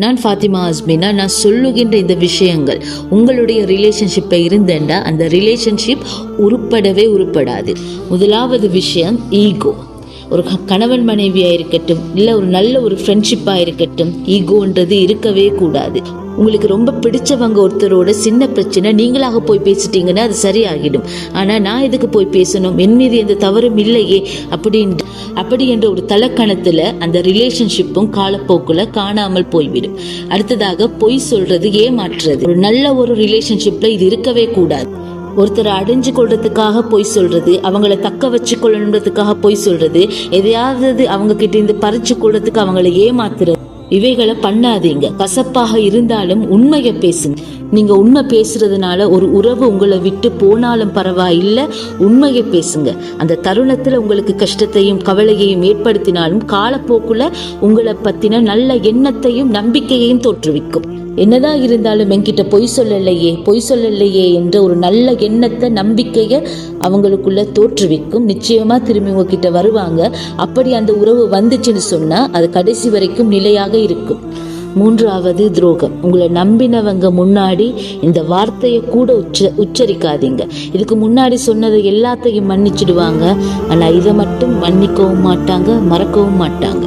நான் ஃபாத்திமா அஸ்மினா. நான் சொல்லுகின்ற இந்த விஷயங்கள் உங்களுடைய ரிலேஷன்ஷிப்பை இருந்தேன்டா அந்த ரிலேஷன்ஷிப் உருப்படாது. முதலாவது விஷயம் ஈகோ. ஒரு கணவன் மனைவியாக இருக்கட்டும், இல்லை ஒரு நல்ல ஒரு ஃப்ரெண்ட்ஷிப்பாக இருக்கட்டும், ஈகோன்றது இருக்கவே கூடாது. உங்களுக்கு ரொம்ப பிடிச்சவங்க ஒருத்தரோட சின்ன பிரச்சனை நீங்களாக போய் பேசிட்டீங்கன்னா அது சரியாகிடும். ஆனால் நான் எதுக்கு போய் பேசணும், என் மீது எந்த தவறும் இல்லையே அப்படி என்ற ஒரு தலக்கணத்தில் அந்த ரிலேஷன்ஷிப்பும் காலப்போக்கில் காணாமல் போய்விடும். அடுத்ததாக பொய் சொல்றது, ஏமாற்றுறது. ஒரு நல்ல ஒரு ரிலேஷன்ஷிப்ல இது இருக்கவே கூடாது. ஒருத்தரை அடைஞ்சு கொள்றதுக்காக பொய் சொல்றது, அவங்கள தக்க வச்சு கொள்ளணுன்றதுக்காக பொய் சொல்றது, எதையாவது அவங்க கிட்ட இருந்து பறிச்சு கொள்றதுக்கு அவங்கள ஏமாத்துறது, இவைகளை பண்ணாதீங்க. கசப்பாக இருந்தாலும் உண்மையை பேசுங்க. நீங்க உண்மை பேசுறதுனால ஒரு உறவு உங்களை விட்டு போனாலும் பரவாயில்லை, உண்மையை பேசுங்க. அந்த தருணத்துல உங்களுக்கு கஷ்டத்தையும் கவலையையும் ஏற்படுத்தினாலும் காலப்போக்குல உங்களை பத்தின நல்ல எண்ணத்தையும் நம்பிக்கையையும் தோற்றுவிக்கும். என்னதான் இருந்தாலும் என்கிட்ட பொய் சொல்லலையே என்ற ஒரு நல்ல எண்ணத்தை நம்பிக்கையை அவங்களுக்குள்ள தோற்றுவிக்கும். நிச்சயமா திரும்பி உங்ககிட்ட வருவாங்க. அப்படி அந்த உறவு வந்துச்சுன்னு சொன்னா அது கடைசி வரைக்கும் நிலையாக இருக்கும். மூன்றாவது துரோகம். உங்களை நம்பினவங்க முன்னாடி இந்த வார்த்தையை கூட உச்சரிக்காதீங்க. இதுக்கு முன்னாடி சொன்னதை எல்லாத்தையும் மன்னிச்சிடுவாங்க, ஆனா இதை மட்டும் மன்னிக்கவும் மாட்டாங்க, மறக்கவும் மாட்டாங்க.